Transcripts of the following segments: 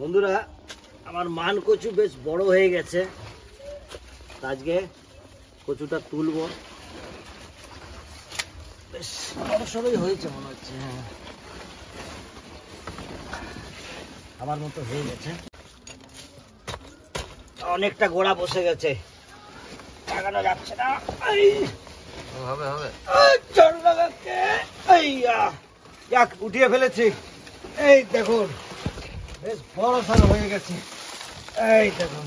বন্ধুরা আমার মান কচু বেশ বড় হয়ে গেছে, আজকে কচুটা তুলবো। বেশ বড় সড়ই হয়েছে মনে হচ্ছে, হ্যাঁ আমার মতো হয়ে গেছে, অনেকটা গোড়া বসে গেছে, লাগানো যাচ্ছে না। হবে হবে যাক উঠিয়ে ফেলেছি। এই দেখুন বেশ বড় সড় হয়ে গেছে, এই দেখুন।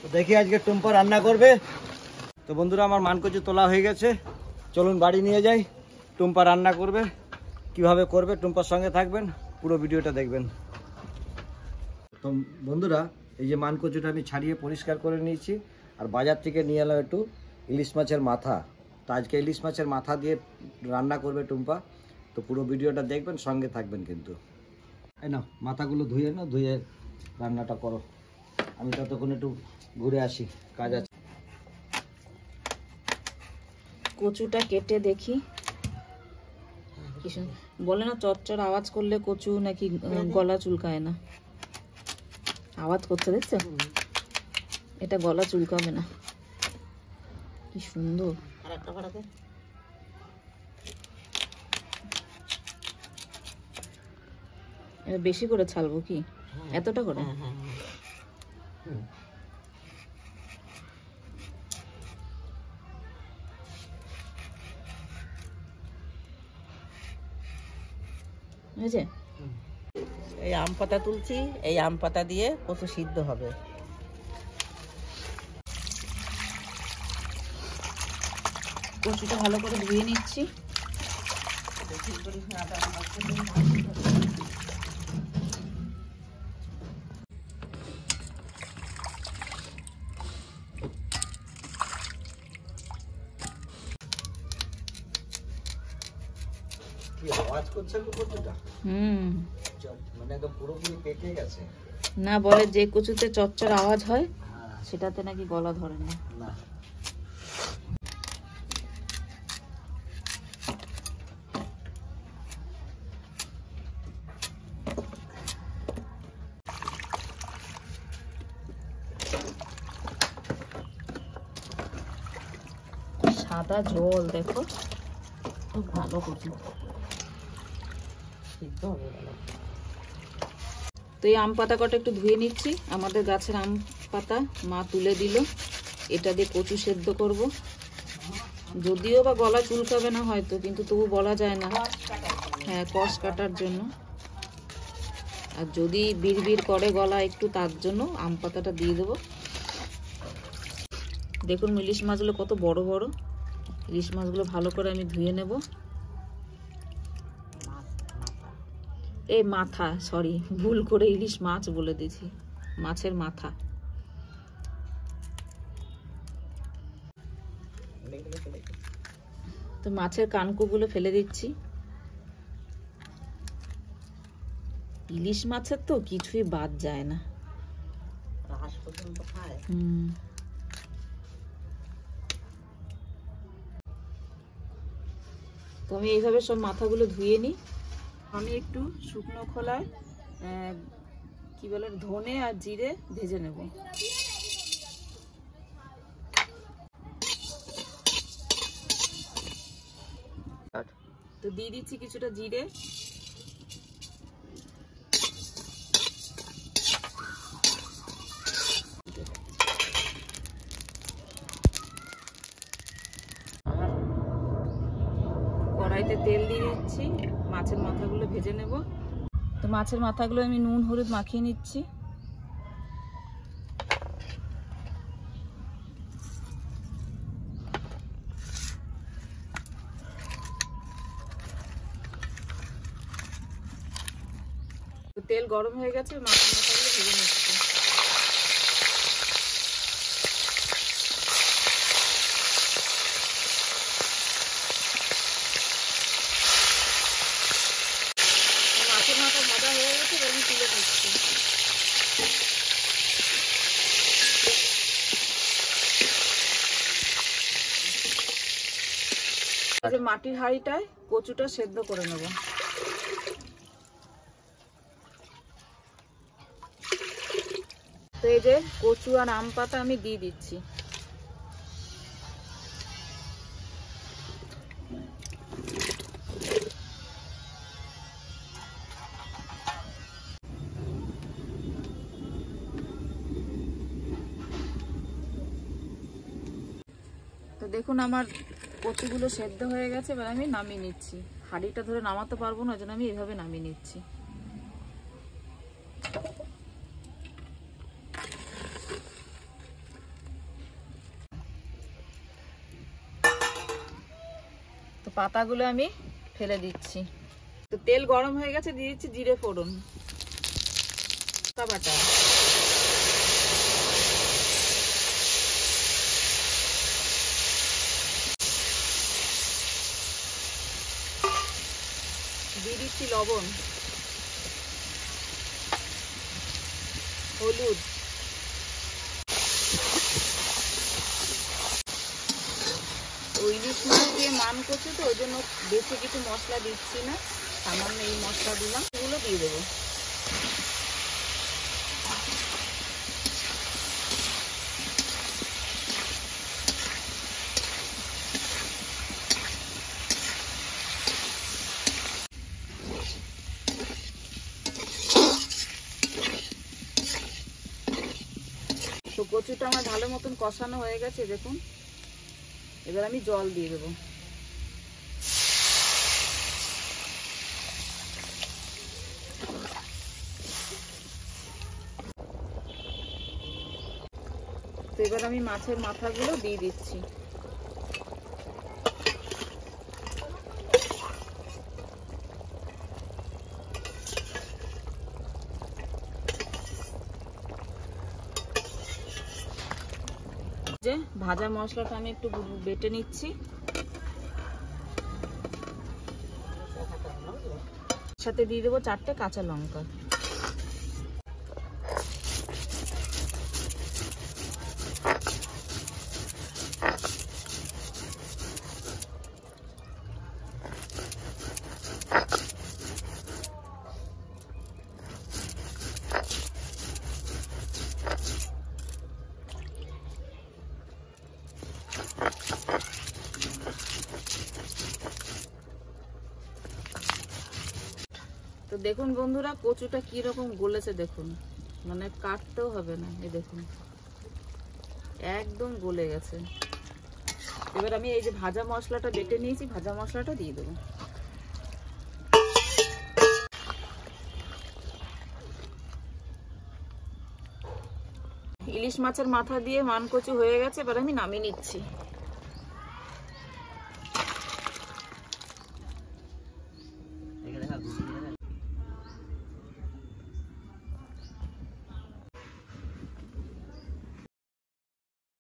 তো দেখি আজকে টুম্পা রান্না করবে। তো বন্ধুরা আমার মানকচু তোলা হয়ে গেছে, চলুন বাড়ি নিয়ে যাই। টুম্পা রান্না করবে, কিভাবে করবে টুম্পার সঙ্গে থাকবেন, পুরো ভিডিওটা দেখবেন। তো বন্ধুরা এই যে মানকচুটা আমি ছাড়িয়ে পরিষ্কার করে নিয়েছি, আর বাজার থেকে নিয়ে এলাম একটু ইলিশ মাছের মাথা। তো আজকে ইলিশ মাছের মাথা দিয়ে রান্না করবে টুম্পা, তো পুরো ভিডিওটা দেখবেন, সঙ্গে থাকবেন কিন্তু। এই নাও মাথাগুলো ধুয়ে নাও, ধুয়ে রান্নাটা করো, আমি ততক্ষণ একটু ঘুরে আসি, কাজ আছে। কচুটা কেটে দেখি, বলে না চচ্চর আওয়াজ করলে কচু নাকি গলা চুলকায় না, আওয়াজ করছে দেখছো, এটা গলা চুলকাবে না। কি সুন্দর। আর একটা ভাড়াতে বেশি করে ছালবো কি, এতটা করে? হয়েছে। এই আম পাতা তুলছি, এই আম পাতা দিয়ে কচু সিদ্ধ হবে। কচুটা ভালো করে ধুয়ে নিচ্ছি। কি আওয়াজ করছে কচুটা? মানে একদম পুরোপুরি পেকে গেছে। না বলে যে কচুতে চচ্চর আওয়াজ হয় সেটাতে নাকি গলা ধরে না। না সাদা জল দেখো, খুব ভালো কচু সিদ্ধ হবে ভালো। তো এই আম পাতা কটা একটু ধুয়ে নিচ্ছি, আমাদের গাছের আম পাতা মা তুলে দিল, এটা দিয়ে কচু সেদ্ধ করব। যদিও বা গলা চুলকাবে না হয়তো, কিন্তু তবু বলা যায় না। হ্যাঁ, কষ কাটার জন্য, আর যদি বিড়বিড় করে গলা একটু, তার জন্য আম পাতাটা দিয়ে দেবো। দেখুন ইলিশ মাছগুলো কত বড় বড়, ইলিশ মাছগুলো ভালো করে আমি ধুয়ে নেব। এই মাথা, সরি ভুল করে ইলিশ মাছ বলে দিয়েছি, মাছের মাথা। তো মাছের কানকোগুলো ফেলে দিচ্ছি। ইলিশ মাছের তো কিছুই বাদ যায় না। তো আমি এইভাবে সব মাথাগুলো ধুয়ে নিই। আমি একটু শুকনো খোলায় কি বলে ধনে আর জিরে ভেজে নেব। তো দিয়ে দিচ্ছি কিছুটা জিরে, কড়াইতে তেল দিয়ে দিচ্ছি, মাছের মাথাগুলো ভেজে নেব। তো মাছের মাথাগুলো আমি নুন হলুদ মাখিয়ে নিচ্ছি। তো তেল গরম হয়ে গেছে, মাছের মাথাগুলো ভেজে নিচ্ছি। মাছের মাথা ভাজা হয়ে গেছে, এবার আমি তুলে নিচ্ছি। মাটির হাঁড়িটায় কচুটা সেদ্ধ করে নেব। এই যে কচু আর আম পাতা আমি দিয়ে দিচ্ছি। তো দেখুন আমার কচুগুলো সেদ্ধ হয়ে গেছে, এবার আমি নামিয়ে নিচ্ছি। হাঁড়িটা ধরে নামাতে পারবো না, ওই জন্য আমি এভাবে নামিয়ে নিচ্ছি। তো পাতাগুলো আমি ফেলে দিচ্ছি। তো তেল গরম হয়ে গেছে, দিয়ে দিচ্ছি জিরে ফোড়ন, বাটা, দিয়ে দিচ্ছি লবণ, হলুদ, ইলিশ মাছ দিয়ে মান করছে তো ওই জন্য বেশি কিছু মশলা দিচ্ছি না, সামান্য এই মশলা দিলাম, এগুলো দিয়ে দেবো। তো কচুটা আমার ভালো মতন কষানো হয়ে গেছে দেখুন। এবার আমি জল দিয়ে দেবো। তো এবার আমি মাছের মাথাগুলো দিয়ে দিচ্ছি। যে ভাজা মশলাটা আমি একটু বেটে নিচ্ছি, সাথে দিয়ে দেবো 4টে কাঁচা লঙ্কা। তো দেখুন বন্ধুরা কচুটা কি রকম গলেছে দেখুন, মানে কাটতেও হবে না, এই দেখুন একদম গলে গেছে। এবার আমি এই যে ভাজা মশলাটা বেটে নিয়েছি, ভাজা মশলাটা দিয়ে দেবো। ইলিশ মাছের মাথা দিয়ে মান কচু হয়ে গেছে, এবার আমি নামিয়ে নিচ্ছি।